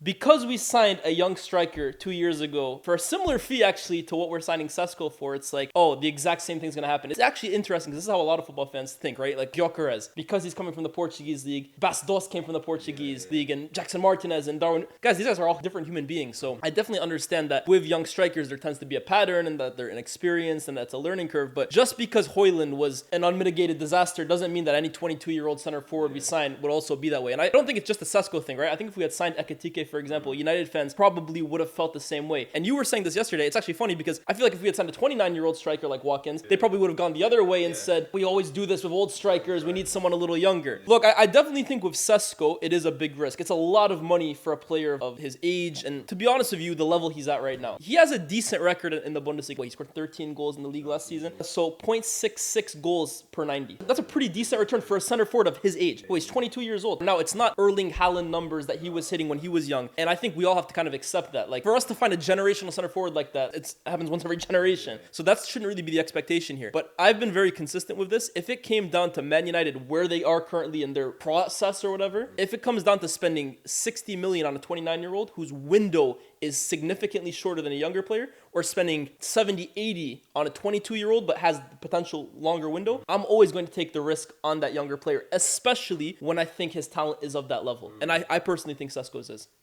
because we signed a young striker 2 years ago for a similar fee actually to what we're signing Šeško for, it's like, oh, the exact same thing's going to happen. It's actually interesting because this is how a lot of football fans think, right? Like Gyökeres, because he's coming from the Portuguese league, Bastos came from the Portuguese league, and Jackson Martinez and Darwin. Guys, these guys are all different human beings. So I definitely understand that with young strikers, there tends to be a pattern and that they're inexperienced and that's a learning curve. But just because Højlund was an unmitigated disaster doesn't mean that any 22-year-old center forward we sign would also be that way. And I don't think it's just a Šeško thing, right? I think if we had signed Ekitike, for example, United fans probably would have felt the same way. And you were saying this yesterday. It's actually funny because I feel like if we had signed a 29-year-old striker like Watkins, they probably would have gone the other way and said, we always do this with old strikers. We need someone a little younger. Look, I definitely think with Šeško, it is a big risk. It's a lot of money for a player of his age. And to be honest with you, the level he's at right now, he has a decent record in the Bundesliga. He scored 13 goals in the league last season. So 0.66 goals per 90. That's a pretty decent return for a center forward of his age. He's 22 years old. Now, it's not Erling Haaland numbers that he was hitting when he was young. And I think we all have to kind of accept that. Like, for us to find a generational center forward like that, it happens once every generation. So that shouldn't really be the expectation here. But I've been very consistent with this. If it came down to Man United, where they are currently in their process or whatever, if it comes down to spending 60 million on a 29-year-old whose window is significantly shorter than a younger player, or spending 70, 80 on a 22-year-old but has the potential longer window, I'm always going to take the risk on that younger player, especially when I think his talent is of that level. And I personally think Šeško's is.